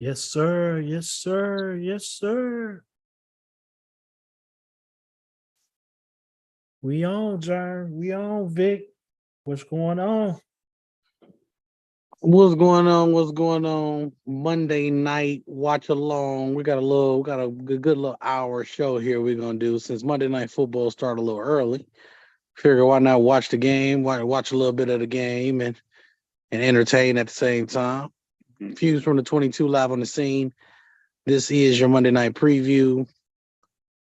Yes, sir. Yes, sir. Yes, sir. We on, Jern. We on, Vic. What's going on? What's going on? What's going on? Monday night watch along. We got a good little hour show here we're gonna do since Monday night football started a little early. Figure why not watch the game, why watch a little bit of the game and entertain at the same time. Fuse from the 22 live on the scene. This is your Monday night preview.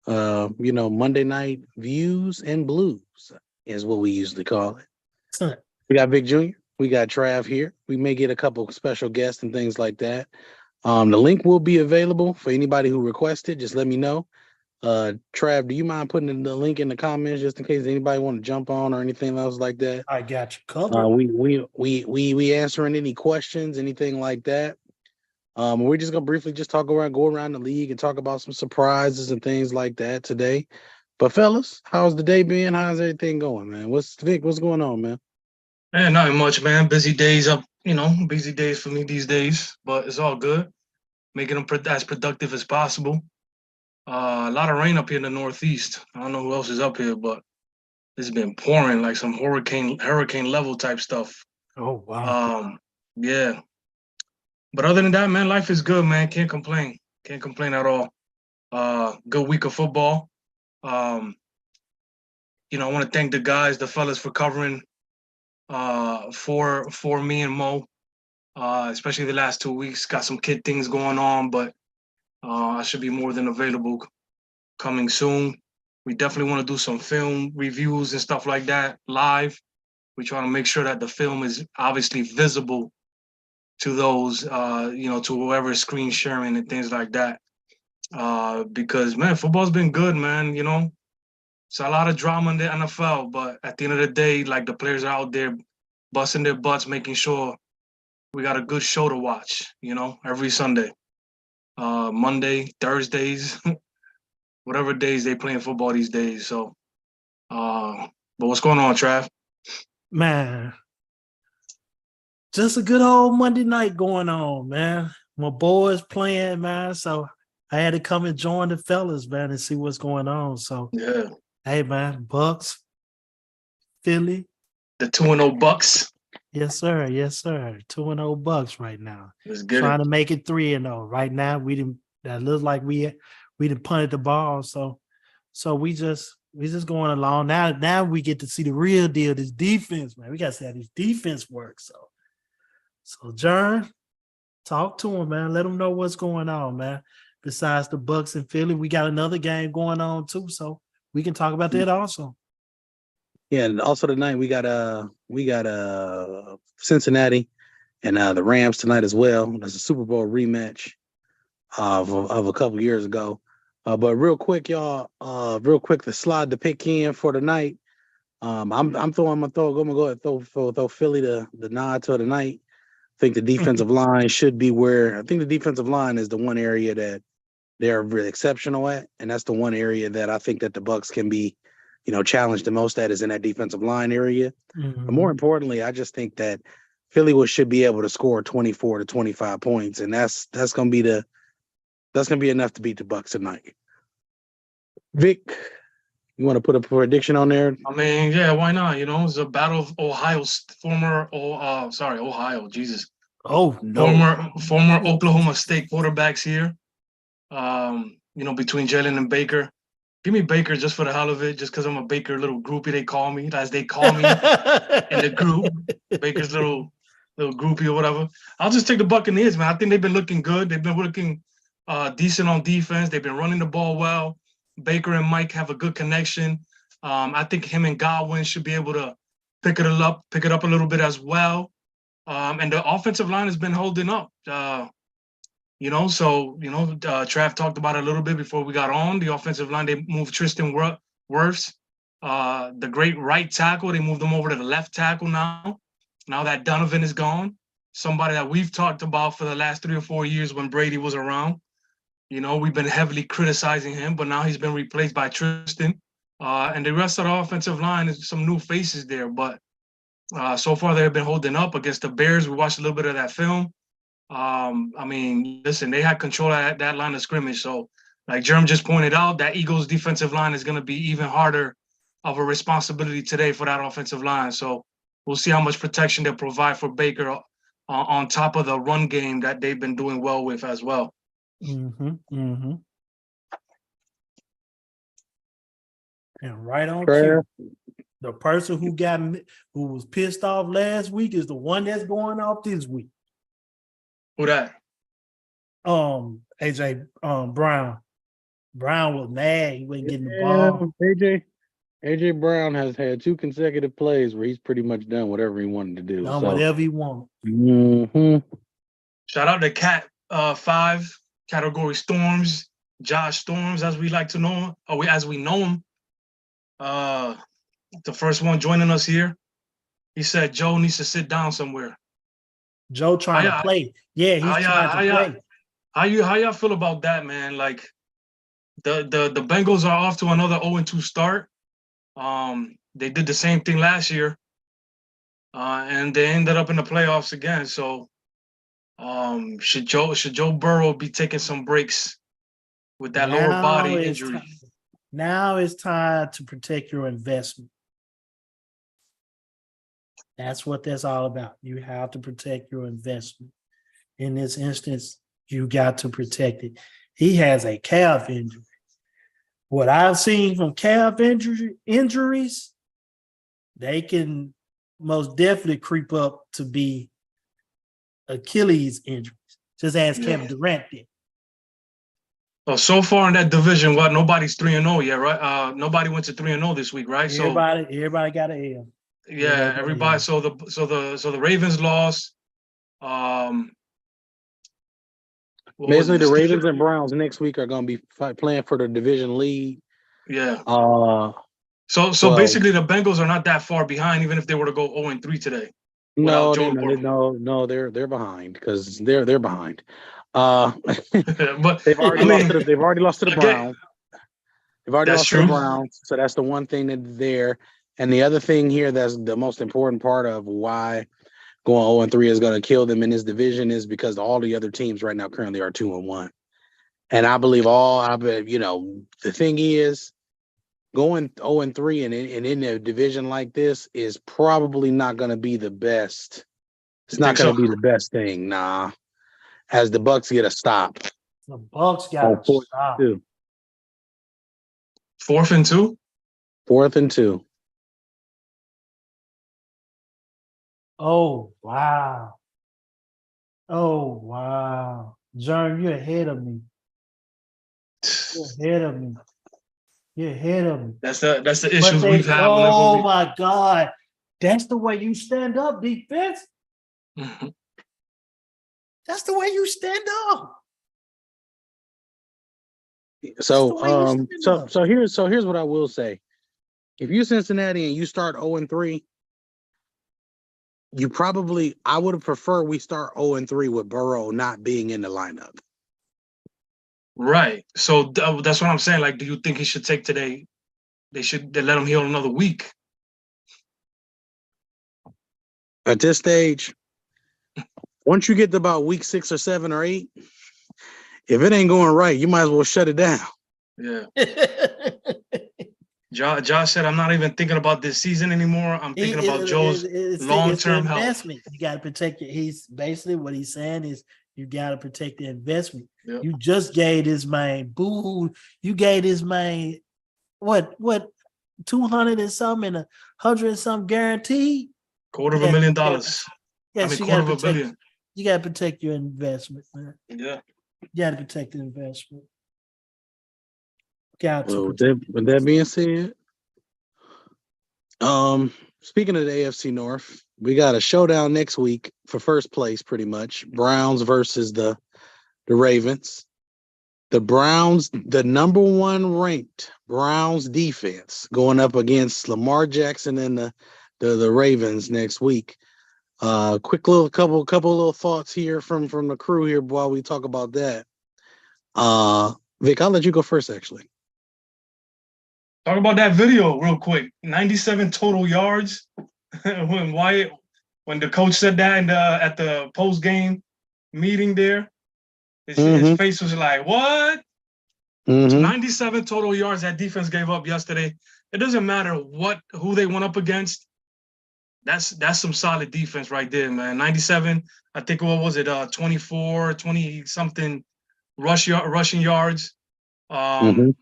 Monday night views and blues is what we usually call it. We got Big Junior. We got Trav here. We may get a couple special guests and things like that. The link will be available for anybody who requested. Just let me know. Trav, do you mind putting the link in the comments just in case anybody want to jump on or anything else like that? I got you covered. We answering any questions, anything like that. We're just gonna briefly just go around the league and talk about some surprises and things like that today. But fellas, how's the day been? How's everything going, man? What's Vic? What's going on, man? Man, nothing much, man. Busy days up, busy days for me these days, but it's all good. Making them as productive as possible. A lot of rain up here in the Northeast. I don't know who else is up here, but it's been pouring like some hurricane level type stuff. Oh, wow. Yeah. But other than that, man, life is good, man. Can't complain. Can't complain at all. Good week of football. Um, I want to thank the guys, the fellas, for covering for me and Mo. Especially the last 2 weeks. Got some kid things going on, but I should be more than available coming soon. We definitely want to do some film reviews and stuff like that live. We try to make sure that the film is obviously visible to those, to whoever is screen sharing and things like that. Because man, football's been good, man. It's a lot of drama in the NFL, but at the end of the day, like the players are out there busting their butts, making sure we got a good show to watch, every Sunday, Monday, Thursdays, whatever days they playing football these days. So, but what's going on, Trav? Man, just a good old Monday night going on, man. My boys playing, man. So I had to come and join the fellas, man, and see what's going on. So, Yeah, hey, man, Bucks, Philly. the 2-0 Bucks. Yes, sir. Yes, sir. 2-0 Bucks right now. Let's get Trying it. to make it 3-0. Right now, we didn't. That looks like we didn't punted the ball. So we just going along. Now we get to see the real deal. This defense, man. We got to see how this defense works. So Jern, talk to him, man. Let him know what's going on, man. Besides the Bucks and Philly, we got another game going on too. So we can talk about that also. Yeah, and also tonight we got Cincinnati and the Rams tonight as well. There's a Super Bowl rematch of a couple years ago. But real quick, y'all, real quick to slide the pick in for tonight. I'm gonna go ahead and throw Philly the nod to tonight. I think the defensive line should be where I think the defensive line is the one area that they're really exceptional at, and that's the one area that I think that the Bucks can be, challenged the most at is in that defensive line area. But more importantly, I just think that Philly should be able to score 24 to 25 points, and that's gonna be enough to beat the Bucks tonight. Vic, you want to put a prediction on there? I mean, yeah, why not? It's a battle of Ohio, Jesus. Oh no. Former Oklahoma State quarterbacks here. Between Jalen and Baker. Give me Baker just for the hell of it, just because I'm a Baker little groupie, they call me, as they call me in the group. Baker's little groupie or whatever. I'll just take the Buccaneers, man. I think they've been looking good. They've been looking decent on defense. They've been running the ball well. Baker and Mike have a good connection. I think him and Godwin should be able to pick it up a little bit as well. And the offensive line has been holding up. Trav talked about it a little bit before we got on. The offensive line, they moved Tristan Wirfs, the great right tackle. They moved him over to the left tackle now. Now that Donovan is gone, somebody that we've talked about for the last 3 or 4 years when Brady was around. We've been heavily criticizing him, but now he's been replaced by Tristan. And the rest of the offensive line is some new faces there. But so far, they've been holding up against the Bears. We watched a little bit of that film. I mean, listen, they had control of that line of scrimmage. So, like Jerm just pointed out, that Eagles defensive line is going to be even harder of a responsibility today for that offensive line. So we'll see how much protection they provide for Baker on top of the run game that they've been doing well with as well. Mm-hmm. Mm-hmm. And right on Prayer. cue. The person who was pissed off last week is the one that's going off this week. Who that? AJ Brown. Brown was mad. He wasn't getting the Yeah, ball. AJ Brown has had 2 consecutive plays where he's pretty much done whatever he wanted to do. Done So, whatever he wanted. Shout out to Cat 5 category Storms, Josh Storms, as we like to know him, or as we know him. The first one joining us here. He said Joe needs to sit down somewhere. Joe trying to play. Yeah, he's trying to play. How y'all feel about that, man? Like the Bengals are off to another 0-2 start. They did the same thing last year. And they ended up in the playoffs again. So should Joe Burrow be taking some breaks with that lower body injury? Now it's time to protect your investment. That's what that's all about. You have to protect your investment. In this instance, you got to protect it. He has a calf injury. What I've seen from calf injuries, they can most definitely creep up to be Achilles injuries, just as Kevin Durant did. So far in that division, nobody's 3-0 yet, right? Nobody went to 3-0 this week, right? Everybody got an L. Yeah, everybody. So the Ravens lost. Basically, the Ravens and Browns next week are going to be playing for the division lead. Yeah. So basically, the Bengals are not that far behind, even if they were to go 0-3 today. No, they're behind because they're behind. But they've already lost to the Browns. They've already lost true. to the Browns, so that's the one thing that's there. And the other thing here that's the most important part of why going 0-3 is going to kill them in this division is because all the other teams right now currently are 2-1. And I believe the thing is going 0-3 and in a division like this is probably not going to be the best. It's not going to be the best thing, nah. As the Bucks get a stop. The Bucks got a stop. 4th and 2? 4th and 2. Oh, wow. Oh, wow. Jerm, you're ahead of me. You're ahead of me. That's the issues we've had. Oh, my God. That's the way you stand up, defense. That's the way you stand up. So here's what I will say. If you're Cincinnati and you start 0-3, I would have preferred we start 0-3 with Burrow not being in the lineup. Right. So that's what I'm saying. Like, do you think he should take today? They let him heal another week. At this stage, once you get to about week 6 or 7 or 8, if it ain't going right, you might as well shut it down. Yeah. Josh said, I'm not even thinking about this season anymore. I'm thinking about Joe's long-term health. Investment. You got to protect it. He's basically what he's saying is you got to protect the investment. Yep. You just gave this man boo. You gave this man what 200 and something and 100 and something guaranteed. $250,000. Yes, $250 million. You got to protect your investment, man. Yeah. You got to protect the investment. With that being said, speaking of the AFC North, we got a showdown next week for first place, pretty much. Browns versus the Ravens. The Browns, the number 1 ranked Browns defense, going up against Lamar Jackson and the Ravens next week. Quick little couple little thoughts here from the crew here while we talk about that. Vic, I'll let you go first, actually. Talk about that video real quick. 97 total yards. when the coach said that at the post game meeting there. His Mhm. face was like, what? Mhm. 97 total yards that defense gave up yesterday. It doesn't matter who they went up against. That's some solid defense right there, man. 97, I think what was it, 24, 20 something rushing yards. Mhm.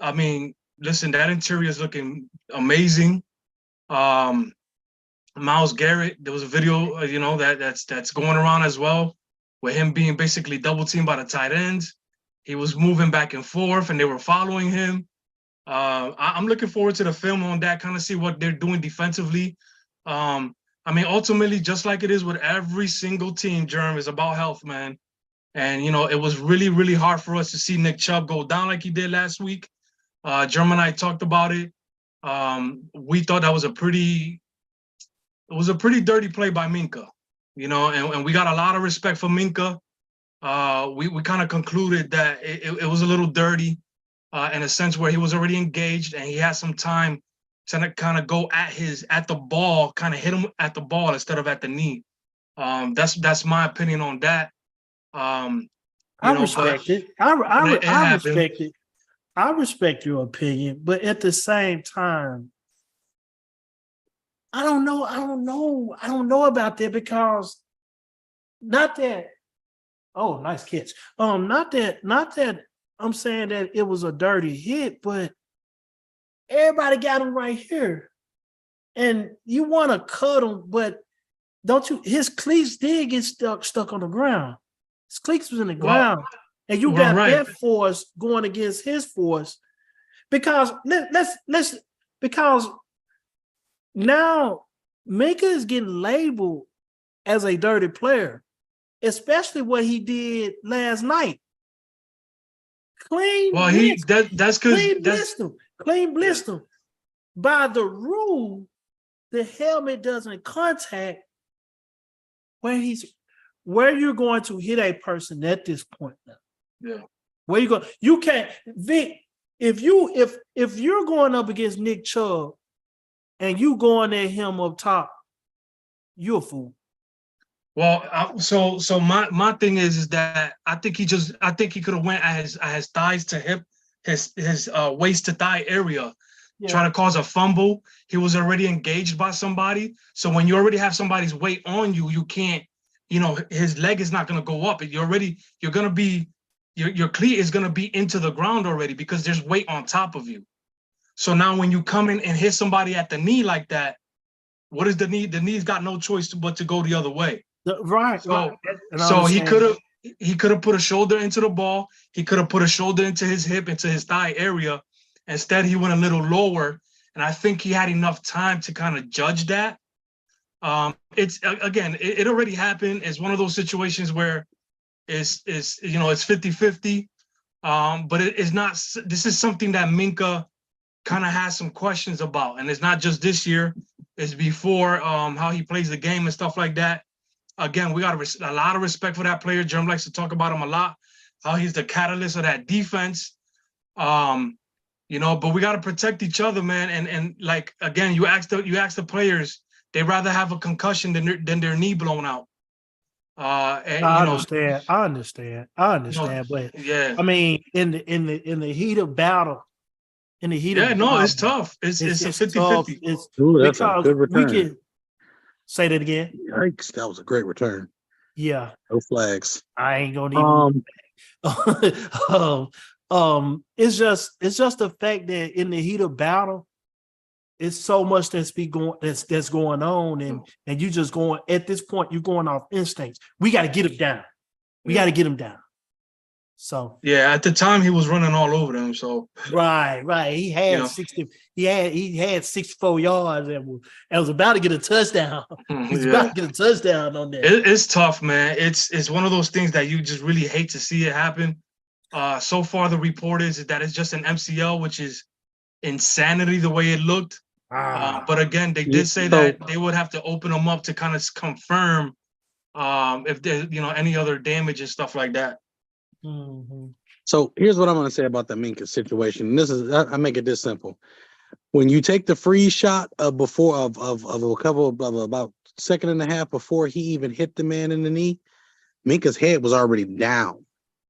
I mean, listen, that interior is looking amazing. Myles Garrett, there was a video, that's going around as well, with him being basically double teamed by the tight ends. He was moving back and forth, and they were following him. I'm looking forward to the film on that, kind of see what they're doing defensively. I mean, ultimately, just like it is with every single team, Germ, is about health, man. And it was really, really hard for us to see Nick Chubb go down like he did last week. Germ and I talked about it. We thought that was a pretty dirty play by Minka, and we got a lot of respect for Minka. We kind of concluded that it was a little dirty, in a sense where he was already engaged and he had some time to kind of go at the ball, kind of hit him at the ball instead of at the knee. That's my opinion on that. I respect it. It I happened. respect it. I respect your opinion, but at the same time, I don't know. I don't know about that because not that. Oh, nice catch. Not that I'm saying that it was a dirty hit, but everybody got him right here, and you want to cut him, but don't you? His cleats did get stuck on the ground. His cleats was in the ground, and you got right. that force going against his force because let's because now Minka is getting labeled as a dirty player, especially what he did last night. Clean blissed him. By the rule, the helmet doesn't contact where you're going to hit a person at this point now. Yeah. Where you go? You can't, Vic. If you're going up against Nick Chubb and you going at him up top, you're a fool. Well, so my thing is that I think he could have went at his thighs to hip, his waist to thigh area, trying to cause a fumble. He was already engaged by somebody. So when you already have somebody's weight on you, you can't, his leg is not going to go up. Your cleat is going to be into the ground already because there's weight on top of you. So now when you come in and hit somebody at the knee like that, what is the knee? The knee's got no choice but to go the other way. Right. So he could have put a shoulder into the ball. He could have put a shoulder into his hip, into his thigh area. Instead, he went a little lower, and I think he had enough time to kind of judge that. It already happened. It's one of those situations where it's 50-50. But it is not. This is something that Minka kind of has some questions about, and it's not just this year. It's before how he plays the game and stuff like that. Again, we got a lot of respect for that player. Jerm likes to talk about him a lot, how he's the catalyst of that defense. But we got to protect each other, man. And like, again, you ask the players, they rather have a concussion than their knee blown out. I understand. But yeah, I mean, in the heat of battle, it's tough. It's a 50-50. Ooh, that's a good return. We can say that again. Yikes, that was a great return. Yeah, no flags. I ain't gonna even. It's just the fact that in the heat of battle, it's so much that's going on, and you just going at this point, you're going off instincts. We got to get him down. We got to get him down. So at the time he was running all over them. So right. He had 60. He had 64 yards and was about to get a touchdown. He's about to get a touchdown on that. It's tough, man. It's one of those things that you just really hate to see it happen. So far, the report is that it's just an MCL, which is insanity the way it looked. But again, they did say that they would have to open them up to kind of confirm if there's any other damage and stuff like that. Mm-hmm. So here's what I'm going to say about the Minka situation. I make it this simple. When you take the freeze shot before of a couple of about second and a half before he even hit the man in the knee, Minka's head was already down.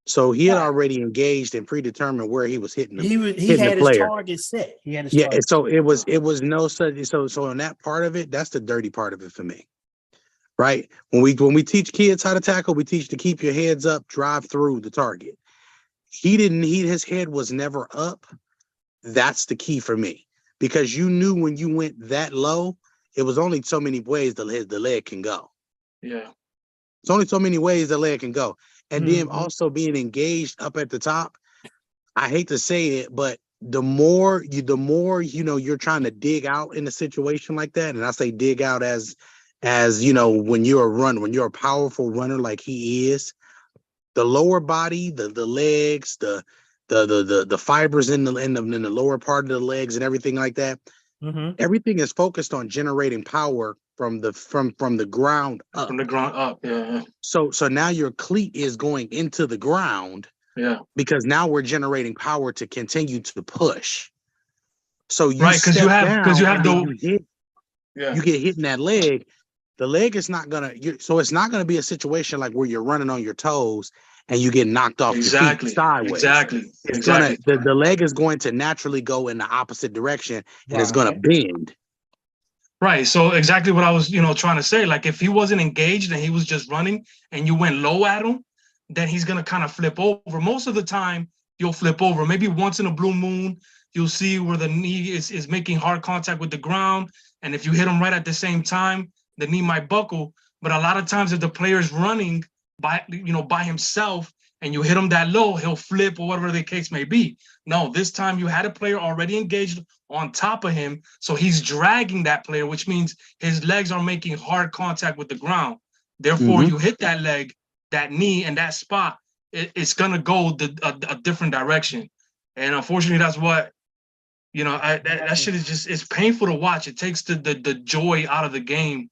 So he had Right. already engaged and predetermined where he was hitting He hitting the had his player. target set. He had his Yeah, target. so it was no such so on that part of it, that's the dirty part of it for me. Right? When we teach kids how to tackle, we teach to keep your heads up, drive through the target. His head was never up. That's the key for me. Because you knew when you went that low, it was only so many ways the leg can go. Yeah. It's only so many ways the leg can go. And then Mhm. also being engaged up at the top, I hate to say it, but the more you're trying to dig out in a situation like that, and I say dig out as when you're a powerful runner like he is, the lower body, the legs, the fibers in the lower part of the legs and everything like that, Mhm. everything is focused on generating power from the ground up. From the ground up. Yeah. So now your cleat is going into the ground. Yeah. Because now we're generating power to continue to push. So you Right, because you step have down and then yeah. you get hit in that leg. The leg is not gonna so it's not gonna be a situation like where you're running on your toes and you get knocked off your feet sideways. Exactly. It's Exactly. gonna the leg is going to naturally go in the opposite direction and it's gonna Right. bend. Right. So exactly what I was, trying to say. Like if he wasn't engaged and he was just running and you went low at him, then he's gonna kind of flip over. Most of the time, you'll flip over. Maybe once in a blue moon, you'll see where the knee is making hard contact with the ground. And if you hit him right at the same time, the knee might buckle. But a lot of times if the player's running by himself and you hit him that low, he'll flip or whatever the case may be. No, this time you had a player already engaged on top of him. So he's dragging that player, which means his legs are making hard contact with the ground. Therefore, you hit that leg, that knee, and that spot, it's going to go a different direction. And unfortunately, that's what, that shit is just, it's painful to watch. It takes the joy out of the game,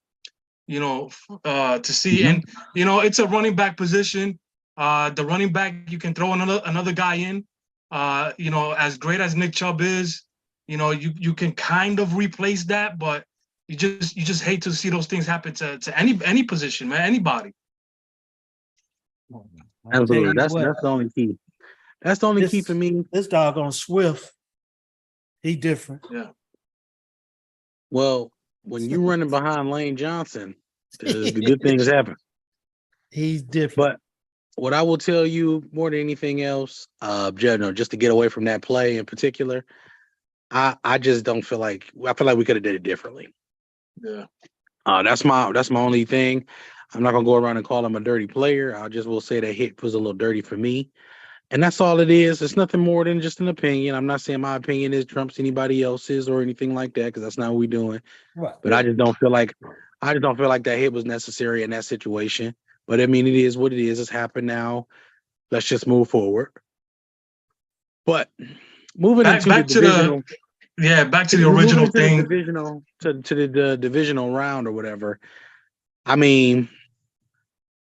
to see. And, it's a running back position. The running back, you can throw another guy in. As great as Nick Chubb is, you can kind of replace that, but you just hate to see those things happen to any position, man, anybody. Absolutely. That's the only key. That's the only key for me. This dog on Swift, he different. Yeah. Well, when you're running behind Lane Johnson, the good things happen. He's different. But what I will tell you more than anything else, just to get away from that play in particular, I just don't feel like we could have did it differently. Yeah. That's my only thing. I'm not gonna go around and call him a dirty player. I just will say that hit was a little dirty for me. And that's all it is. It's nothing more than just an opinion. I'm not saying my opinion is trumps anybody else's or anything like that, because that's not what we're doing. Right. But I just don't feel like that hit was necessary in that situation. But I mean, it is what it is. It's happened now. Let's just move forward. But moving back to the original thing. To the divisional round or whatever. I mean,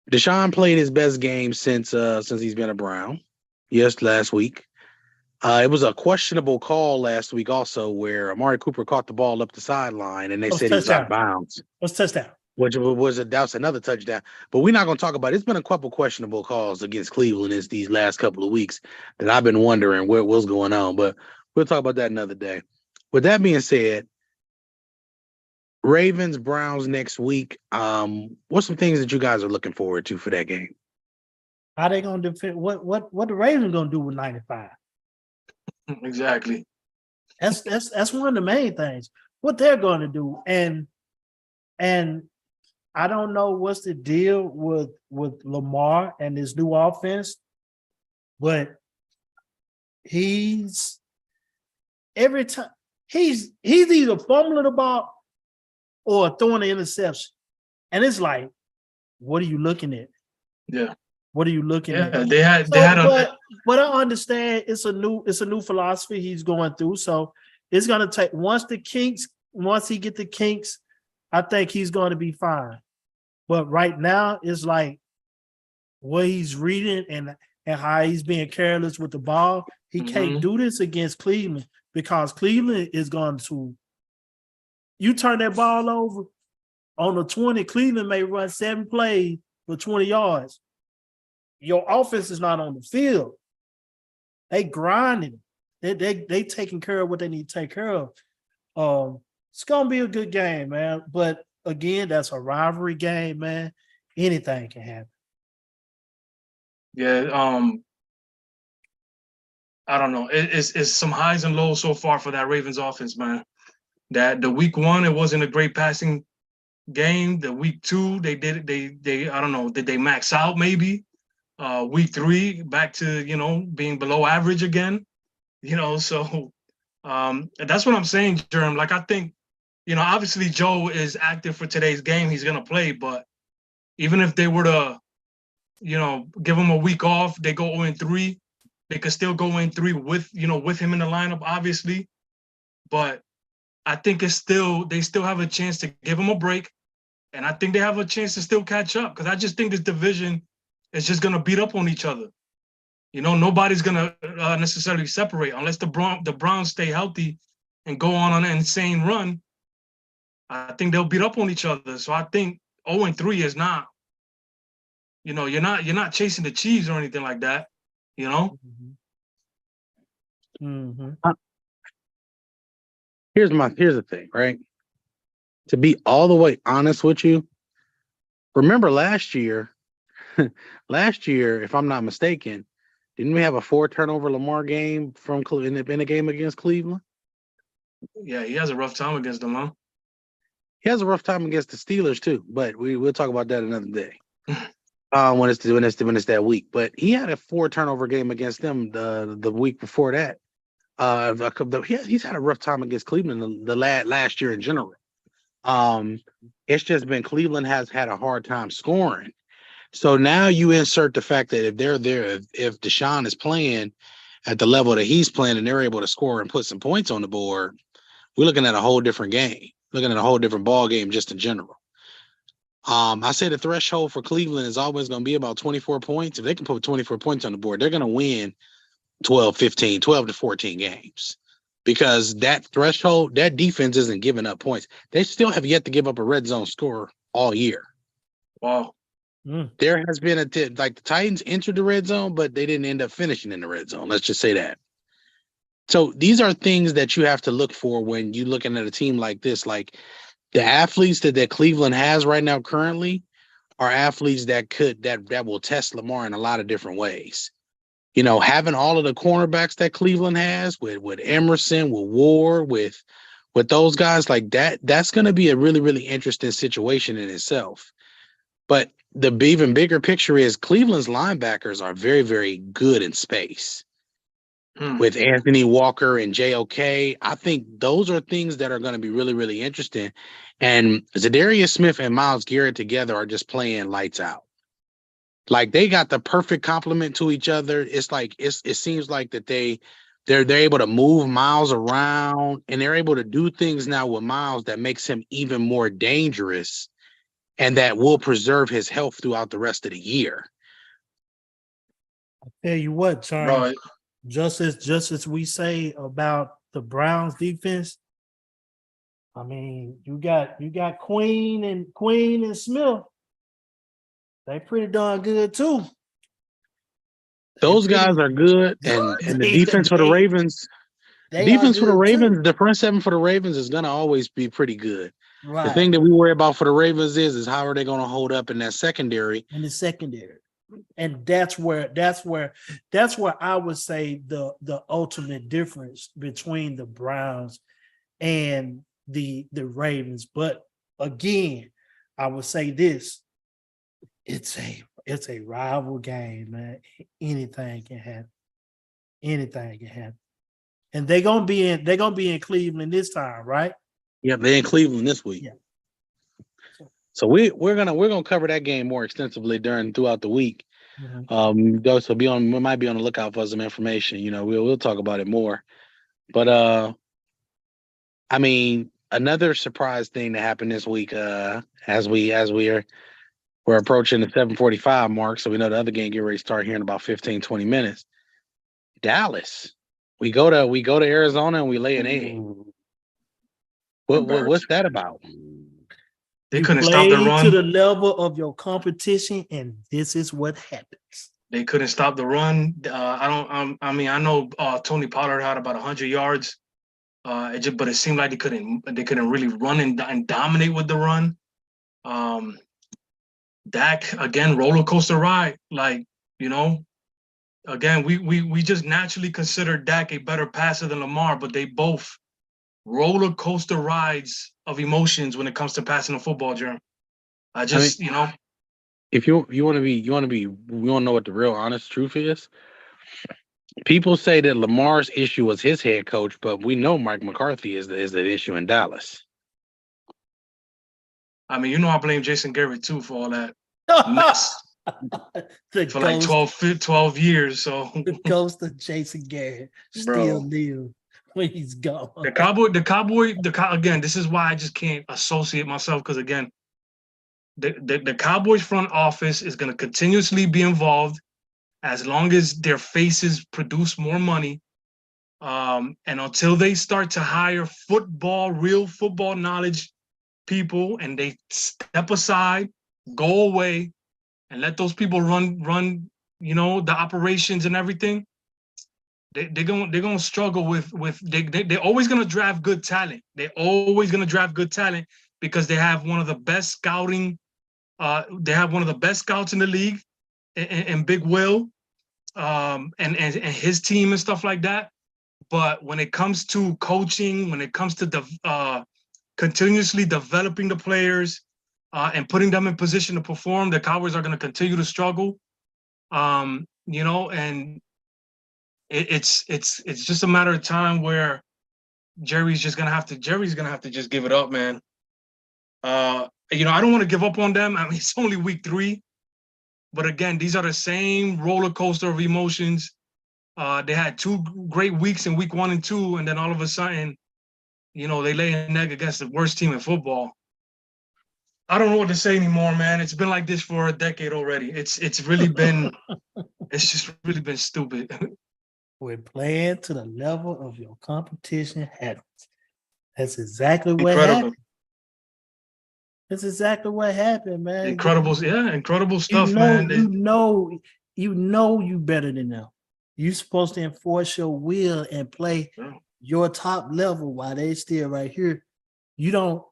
Deshaun played his best game since he's been a Brown. Yes, last week. It was a questionable call last week also where Amari Cooper caught the ball up the sideline and they said he was out of bounds. What's touchdown? Which was that's another touchdown. But we're not going to talk about it. It's been a couple questionable calls against Cleveland these last couple of weeks that I've been wondering what's going on. But we'll talk about that another day. With that being said, Ravens, Browns next week. What's some things that you guys are looking forward to for that game? How they gonna defend? What the Ravens gonna do with 95? Exactly. That's one of the main things. What they're going to do, and I don't know what's the deal with Lamar and his new offense, but he's every time he's either fumbling the ball or throwing an interception, and it's like, what are you looking at? Yeah. What are you looking at? But I understand it's a new philosophy he's going through. So it's gonna take once he get the kinks, I think he's going to be fine. But right now it's like what he's reading and how he's being careless with the ball. He can't do this against Cleveland because Cleveland is going to. You turn that ball over on the 20, Cleveland may run 7 plays for 20 yards. your offense is not on the field. They grinding. They taking care of what they need to take care of. It's gonna be a good game, man. But again, that's a rivalry game, man. Anything can happen. Yeah, I don't know. It's some highs and lows so far for that Ravens offense, man. That the week one, it wasn't a great passing game. The week two, they did they I don't know, did they max out maybe? Week three, back to being below average again. So that's what I'm saying, Jerm. Like, I think, obviously Joe is active for today's game. He's gonna play, but even if they were to, give him a week off, they go 0-3. They could still go 0-3 with him in the lineup, obviously. But I think they still have a chance to give him a break, and I think they have a chance to still catch up, because I just think this division is just gonna beat up on each other. Nobody's gonna necessarily separate unless the Browns stay healthy and go on an insane run. I think they'll beat up on each other. So I think 0-3 is not. You're not chasing the Chiefs or anything like that. Mm-hmm. Here's the thing, right? To be all the way honest with you, remember last year, if I'm not mistaken, didn't we have a 4-turnover Lamar game in a game against Cleveland? Yeah, he has a rough time against them, huh? He has a rough time against the Steelers too, but we'll talk about that another day. When it's that week. But he had a 4-turnover game against them the week before that. He's had a rough time against Cleveland the last year in general. It's just been Cleveland has had a hard time scoring. So now you insert the fact that if they're there, if Deshaun is playing at the level that he's playing and they're able to score and put some points on the board, we're looking at a whole different game, looking at a whole different ball game just in general. I say the threshold for Cleveland is always going to be about 24 points. If they can put 24 points on the board, they're going to win 12 to 14 games, because that threshold, that defense isn't giving up points. They still have yet to give up a red zone score all year. Wow. There has been like the Titans entered the red zone, but they didn't end up finishing in the red zone. Let's just say that. So these are things that you have to look for when you're looking at a team like this. Like the athletes that Cleveland has right now currently are athletes that will test Lamar in a lot of different ways. Having all of the cornerbacks that Cleveland has with Emerson, with Ward, with those guys like that's going to be a really, really interesting situation in itself. But the even bigger picture is Cleveland's linebackers are very, very good in space. With Anthony Walker and JOK, I think those are things that are going to be really, really interesting. And Zadarius Smith and Myles Garrett together are just playing lights out. Like they got the perfect complement to each other. It's like it seems like that they're able to move Myles around, and they're able to do things now with Myles that makes him even more dangerous, and that will preserve his health throughout the rest of the year. I'll tell you what, Charles. Right. Just as we say about the Browns defense, I mean, you got Queen and Smith. They pretty darn good too. Those guys are good, and the defense for the Ravens, the front seven for the Ravens is gonna always be pretty good. Right. The thing that we worry about for the Ravens is how are they gonna hold up in that secondary? In the secondary. And that's where I would say the ultimate difference between the Browns and the Ravens. But again, I would say this: it's a rival game, man. Anything can happen. Anything can happen. And they're gonna be in Cleveland this time, right? Yeah, they're in Cleveland this week. Yeah. So we're gonna cover that game more extensively throughout the week. Mm-hmm. So we might be on the lookout for some information. We'll talk about it more. But I mean, another surprise thing that happened this week, as we're approaching the 7:45 mark, so we know the other game get ready to start here in about 15, 20 minutes. Dallas. We go to Arizona and we lay an egg. What's that about? They couldn't stop the run to the level of your competition, and this is what happens. They couldn't stop the run. I mean, I know Tony Pollard had about 100 yards. But it seemed like they couldn't really run and dominate with the run. Dak again, roller coaster ride. Like, you know, again, we just naturally consider Dak a better passer than Lamar, but they both roller coaster rides of emotions when it comes to passing the football, Jerm. If you want to know what the real honest truth is. People say that Lamar's issue was his head coach, but we know Mike McCarthy is the issue in Dallas. I mean, you know, I blame Jason Garrett too for all that mess for like 12 years. So the ghost of Jason Garrett still live when he's gone. Again, this is why I just can't associate myself, because again, the Cowboys front office is going to continuously be involved as long as their faces produce more money. And until they start to hire real football knowledge people, and they step aside, go away, and let those people run, you know, the operations and everything, they're gonna struggle with they're always gonna draft good talent. They're always gonna draft good talent because they have one of the best scouting. They have one of the best scouts in the league, and Big Will, and his team and stuff like that. But when it comes to coaching, when it comes to continuously developing the players and putting them in position to perform, the Cowboys are going to continue to struggle. You know, and it's just a matter of time where Jerry's going to have to just give it up, man. You know, I don't want to give up on them. I mean, it's only week 3. But again, these are the same roller coaster of emotions. They had 2 great weeks in week 1 and 2, and then all of a sudden, you know, they lay an egg against the worst team in football. I don't know what to say anymore, man. It's been like this for a decade already. It's just really been stupid. We're playing to the level of your competition happens. That's exactly what happened. That's exactly what happened, man. Incredible stuff, man. You know you better than them. You're supposed to enforce your will and play your top level while they still right here. You don't.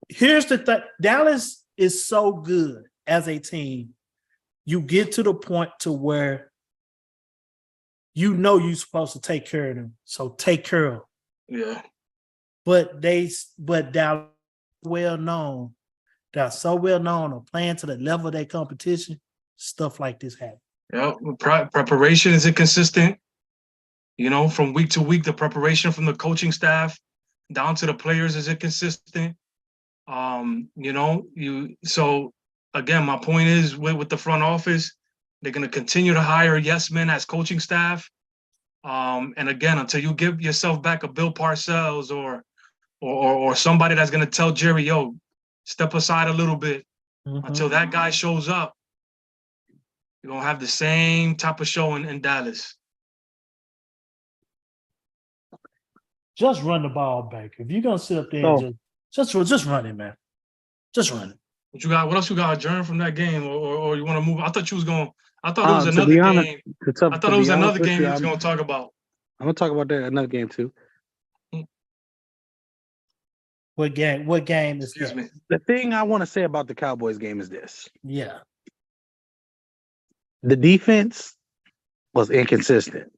Here's the thing. Dallas is so good as a team. You get to the point to where you know you're supposed to take care of them. So take care of them. Yeah. But Dallas well known. They're so well known of playing to the level of their competition. Stuff like this happens. Yeah, preparation is inconsistent. You know, from week to week, the preparation from the coaching staff down to the players is inconsistent. You know, so again, my point is with the front office, they're going to continue to hire yes men as coaching staff. And again, until you give yourself back a Bill Parcells or somebody that's going to tell Jerry, yo, step aside a little bit, until that guy shows up, you're going to have the same type of show in Dallas. Just run the ball back. If you're going to sit up there and just run it, man. Just run it. What else you got adjourned from that game, or you want to move? I thought it was another game. I thought it was another game you was going to talk about. I'm going to talk about another game too. What game is Excuse me. The thing I want to say about the Cowboys game is this. Yeah. The defense was inconsistent.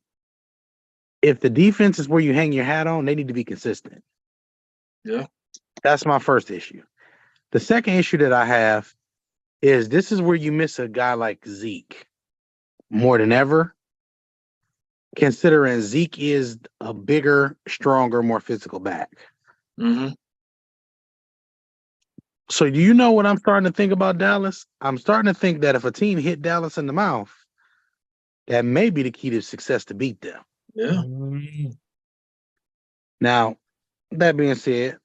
If the defense is where you hang your hat on, they need to be consistent. Yeah. That's my first issue. The second issue that I have is this is where you miss a guy like Zeke more than ever, considering Zeke is a bigger, stronger, more physical back. Mm-hmm. So do you know what I'm starting to think about Dallas? I'm starting to think that if a team hit Dallas in the mouth, that may be the key to success to beat them. Yeah. Now, that being said,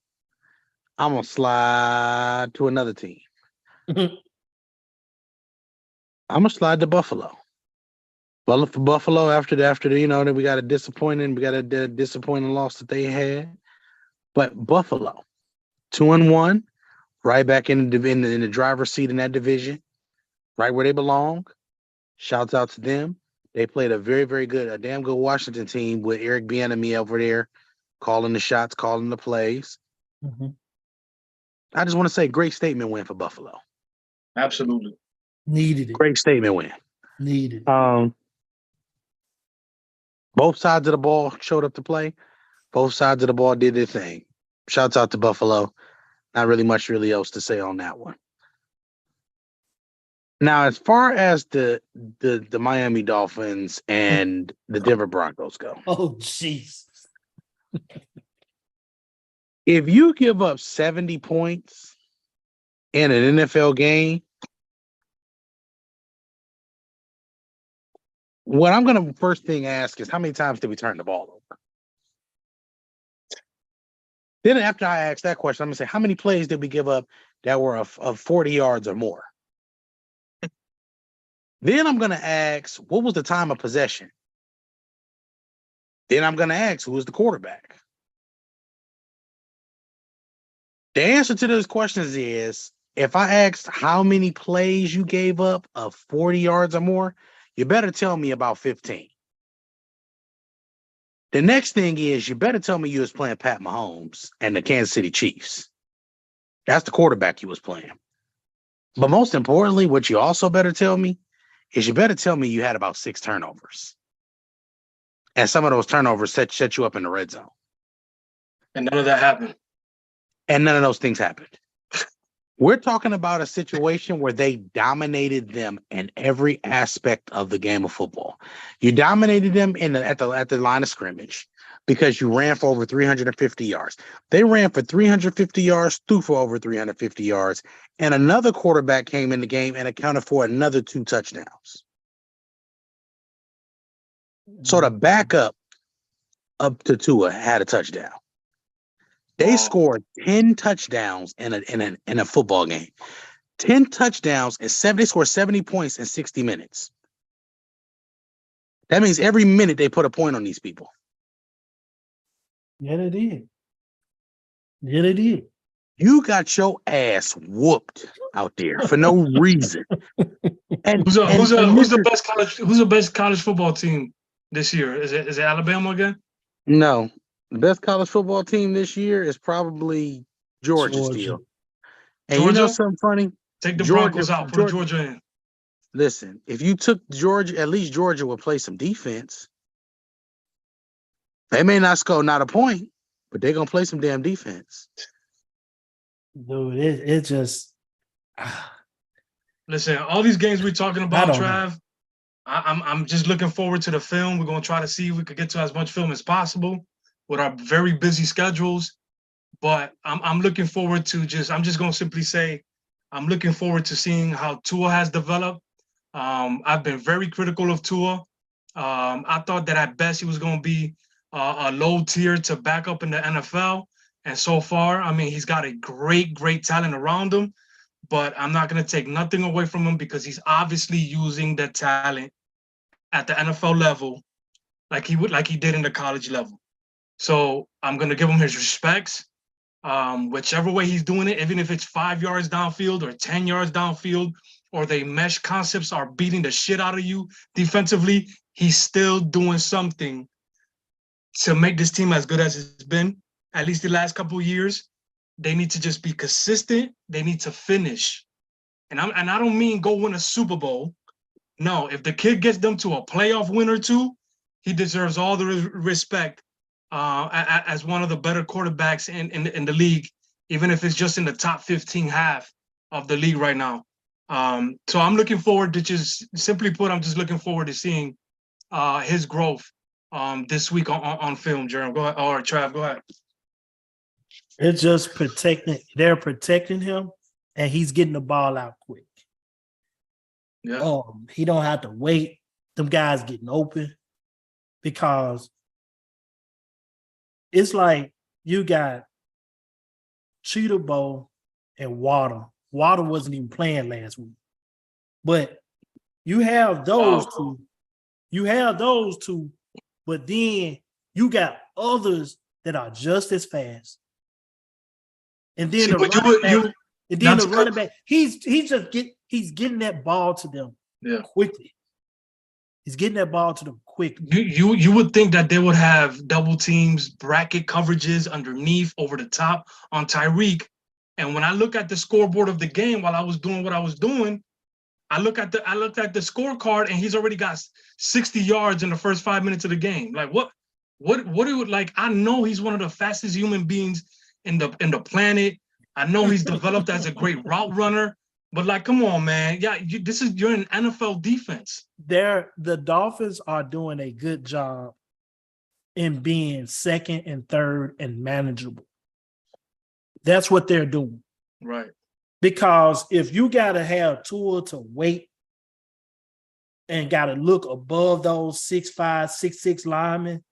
I'm going to slide to another team. I'm going to slide to Buffalo. Buffalo after the you know, that we got a disappointing loss that they had. But Buffalo, 2-1, right back in the driver's seat in that division. right where they belong. Shouts out to them. They played a damn good Washington team with Eric Bieniemy over there, calling the shots, calling the plays. Mhm. I just want to say, great statement win for Buffalo. Absolutely. Needed it. Great statement win. Needed. Both sides of the ball showed up to play. Both sides of the ball did their thing. Shouts out to Buffalo. Not really much else to say on that one. Now, as far as the Miami Dolphins and the Denver Broncos go, Oh, jeez. if you give up 70 points in an NFL game, what I'm going to first thing ask is how many times did we turn the ball over? Then after I ask that question, I'm going to say, how many plays did we give up that were of 40 yards or more? Then I'm going to ask, what was the time of possession? Then I'm going to ask, who was the quarterback? The answer to those questions is, if I asked how many plays you gave up of 40 yards or more, you better tell me about 15. The next thing is, you better tell me you was playing Pat Mahomes and the Kansas City Chiefs. That's the quarterback you was playing. But most importantly, what you also better tell me is you better tell me you had about 6 turnovers. And some of those turnovers set you up in the red zone. And none of that happened. And none of those things happened. We're talking about a situation where they dominated them in every aspect of the game of football. You dominated them at the line of scrimmage because you ran for over 350 yards. They ran for 350 yards, threw for over 350 yards, and another quarterback came in the game and accounted for another 2 touchdowns. So the backup up to Tua had a touchdown. They scored 10 touchdowns in a football game. 10 touchdowns and they scored 70 points in 60 minutes. That means every minute they put a point on these people. Yeah, they did. Yeah, they did. You got your ass whooped out there for no reason. And who's the best college football team this year? Is it Alabama again? No. The best college football team this year is probably Georgia still. And Georgia? you know something funny? Take the Broncos out, put Georgia in. Listen, if you took Georgia, at least Georgia would play some defense. They may not score not a point, but they're going to play some damn defense. Dude, it just... Listen, all these games we're talking about, Trav, I'm just looking forward to the film. We're going to try to see if we could get to as much film as possible with our very busy schedules. But I'm looking forward to I'm just going to simply say, I'm looking forward to seeing how Tua has developed. I've been very critical of Tua. I thought that at best he was going to be a low tier to back up in the NFL. And so far, I mean, he's got a great talent around him. But I'm not going to take nothing away from him because he's obviously using that talent at the NFL level like he did in the college level. So I'm going to give him his respects. Whichever way he's doing it, even if it's 5 yards downfield or 10 yards downfield, or they mesh concepts are beating the shit out of you defensively, he's still doing something to make this team as good as it's been, at least the last couple of years. They need to just be consistent. They need to finish. And I don't mean go win a Super Bowl. No, if the kid gets them to a playoff win or two, he deserves all the respect as one of the better quarterbacks in the league, even if it's just in the top 15 half of the league right now. So I'm looking forward to simply put, I'm just looking forward to seeing his growth this week on film, Jeremy. Go ahead. Or Trav, go ahead. It's just protecting. They're protecting him, and he's getting the ball out quick. Yeah. He don't have to wait. Them guys getting open because it's like you got Cheetah Bowl and Water. Water wasn't even playing last week, but you have those two. You have those two, but then you got others that are just as fast. And then the running back, he's he's getting that ball to them quickly. He's getting that ball to them quickly. You would think that they would have double teams, bracket coverages underneath, over the top on Tyreek. And when I look at the scoreboard of the game while I was doing what I was doing, I looked at the scorecard and he's already got 60 yards in the first 5 minutes of the game. Like what it would like? I know he's one of the fastest human beings in the planet. I know he's developed as a great route runner, but like, come on, man. Yeah, you're an NFL defense. The Dolphins are doing a good job in being second and third and manageable. That's what they're doing. Right. Because if you got to have Tua to wait and got to look above those 6'5", 6'6" linemen,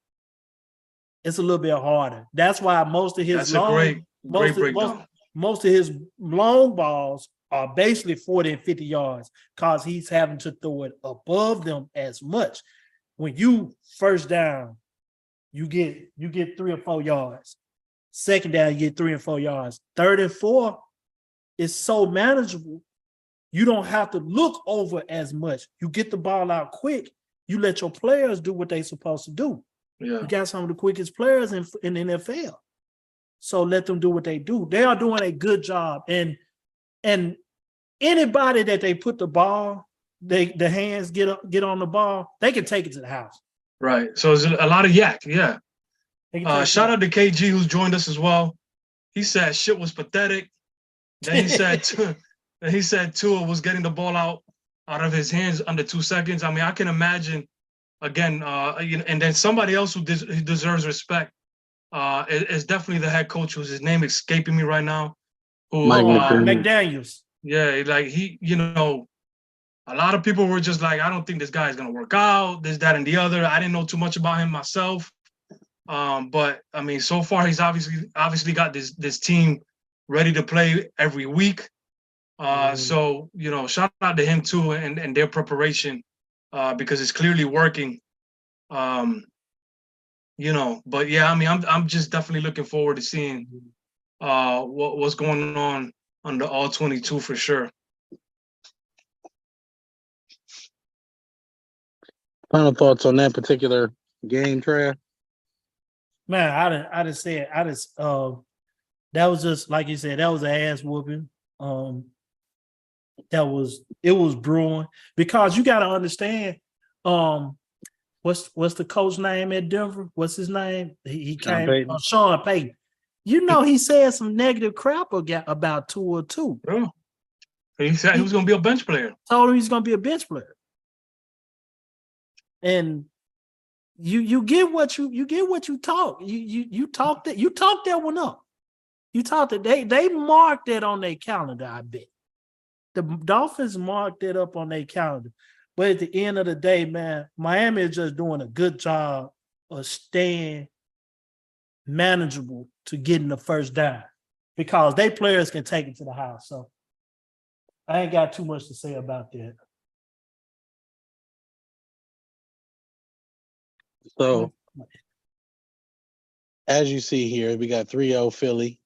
it's a little bit harder. That's why most of his great breakdown. Most of his long balls are basically 40 and 50 yards because he's having to throw it above them as much. When you first down, you get 3 or 4 yards. Second down, you get 3 and 4 yards. Third and 4 is so manageable. You don't have to look over as much. You get the ball out quick. You let your players do what they're supposed to do. Yeah. You got some of the quickest players in the NFL. So let them do what they do. They are doing a good job. And anybody that they put the ball, the hands get on the ball, they can take it to the house. Right. So it's a lot of yak. Yeah. Shout out to KG who's joined us as well. He said shit was pathetic. Then he said Tua was getting the ball out of his hands under 2 seconds. I mean, I can imagine again, and then somebody else who deserves respect is definitely the head coach, whose his name escaping me right now. Mike McDaniels. Yeah, like he, a lot of people were just like, I don't think this guy is gonna work out, this, that, and the other. I didn't know too much about him myself. But I mean, so far he's obviously got this team ready to play every week. So shout out to him too and their preparation, because it's clearly working. But yeah, I mean, I'm just definitely looking forward to seeing what's going on under all 22 for sure. Final thoughts on that particular game, Trey? Man, I just said that was just like you said, that was an ass whooping. It was brewing because you got to understand. What's the coach name at Denver? What's his name? He came Sean Payton. He said some negative crap about Tua too. Yeah. He said he was going to be a bench player. Told him he's going to be a bench player. And you get what you talk. You talk that one up. You talk that they marked that on their calendar, I bet. The Dolphins marked it up on their calendar. But at the end of the day, man, Miami is just doing a good job of staying manageable to getting the first down because they players can take it to the house. So I ain't got too much to say about that. So, as you see here, we got 3-0 Philly.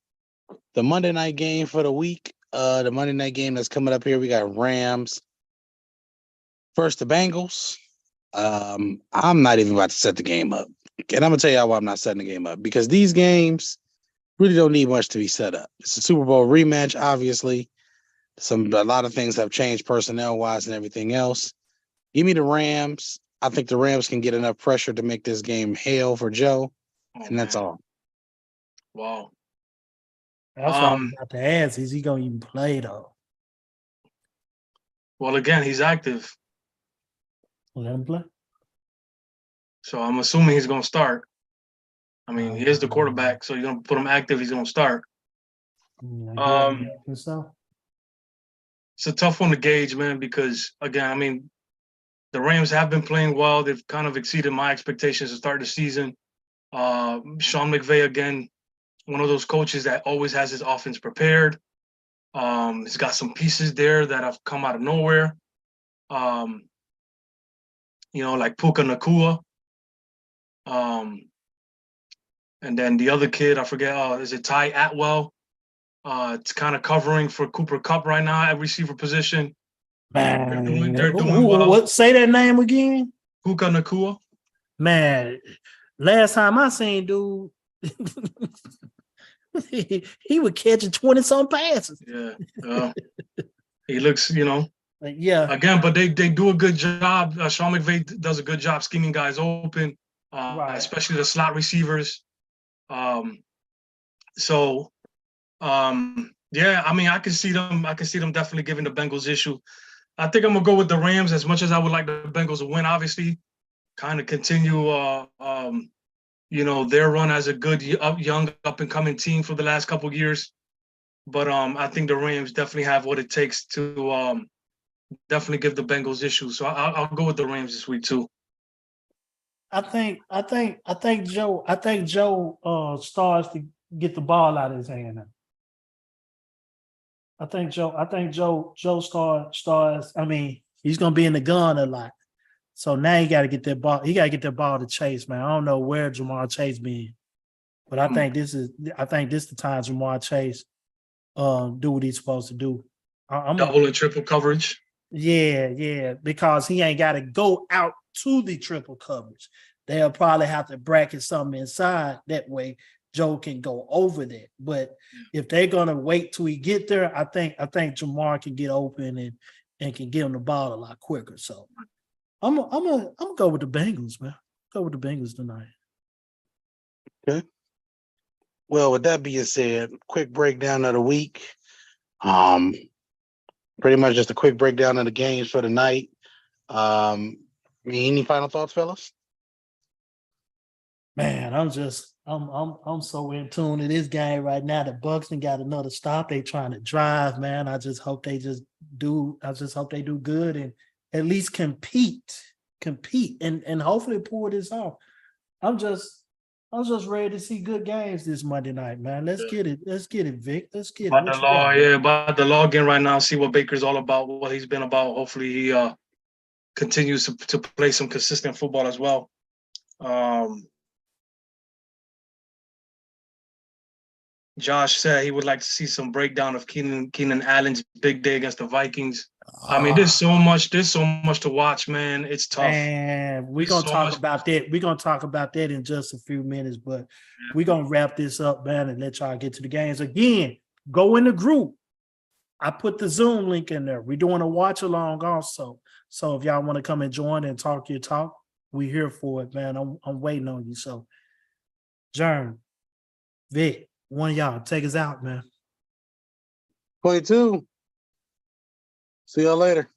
The Monday night game for the week, the Monday night game that's coming up here, we got Rams versus the Bengals. I'm not even about to set the game up. And I'm going to tell you why I'm not setting the game up. Because these games really don't need much to be set up. It's a Super Bowl rematch, obviously. A lot of things have changed personnel-wise and everything else. Give me the Rams. I think the Rams can get enough pressure to make this game hell for Joe. And that's all. Wow. That's what I'm about to ask. Is he going to even play, though? Well, again, he's active. Let him play. So I'm assuming he's going to start. I mean, he is the quarterback, so you're going to put him active, he's going to start. It's a tough one to gauge, man, because, again, I mean, the Rams have been playing well. They've kind of exceeded my expectations to start the season. Sean McVay, again, one of those coaches that always has his offense prepared. He's got some pieces there that have come out of nowhere. Like Puka Nacua. And then the other kid, I forget, is it Ty Atwell? It's kind of covering for Cooper Kupp right now at receiver position. Man, They're doing well. what? Say that name again, Puka Nakua. man. Last time I seen dude, he would catch 20 some passes. Yeah. He looks, Like, yeah, again, but they do a good job. Sean McVay does a good job scheming guys open, right. especially the slot receivers. So yeah, I mean, I can see them definitely giving the Bengals issue. I think I'm gonna go with the Rams as much as I would like the Bengals to win, obviously. Kind of continue their run as a good young up and coming team for the last couple of years. But I think the Rams definitely have what it takes to definitely give the Bengals issues. So I'll go with the Rams this week too. I think Joe starts to get the ball out of his hand now. I think Joe starts. I mean, he's gonna be in the gun a lot. So now he got to get that ball. He got to get that ball to Chase, man. I don't know where Jamar Chase been, but I think this is the time Jamar Chase do what he's supposed to do. Double and triple coverage. Yeah, because he ain't got to go out to the triple coverage. They'll probably have to bracket something inside. That way Joe can go over that. But if they're gonna wait till he get there, I think Jamar can get open and can give him the ball a lot quicker. So I'm gonna go with the Bengals, man. Go with the Bengals tonight. Okay. Well, with that being said, quick breakdown of the week. Pretty much just a quick breakdown of the games for the night. Any final thoughts, fellas? Man, I'm so in tune to this game right now. The Bucks and got another stop. They trying to drive, man. I just hope they do good and at least compete and hopefully pull this off. I'm just ready to see good games this Monday night, man. Let's get it, Vic. Let's get it. About the log in right now, see what Baker's all about, what he's been about. Hopefully he continues to play some consistent football as well. Josh said he would like to see some breakdown of Keenan Allen's big day against the Vikings. I mean, there's so much to watch, man. It's tough. And we're gonna talk about that. We're gonna talk about that in just a few minutes, but we're gonna wrap this up, man, and let y'all get to the games. Again, go in the group. I put the Zoom link in there. We're doing a watch along also. So if y'all want to come and join and talk your talk, we're here for it, man. I'm waiting on you. So Jern, Vic, one of y'all take us out, man. 22. See y'all later.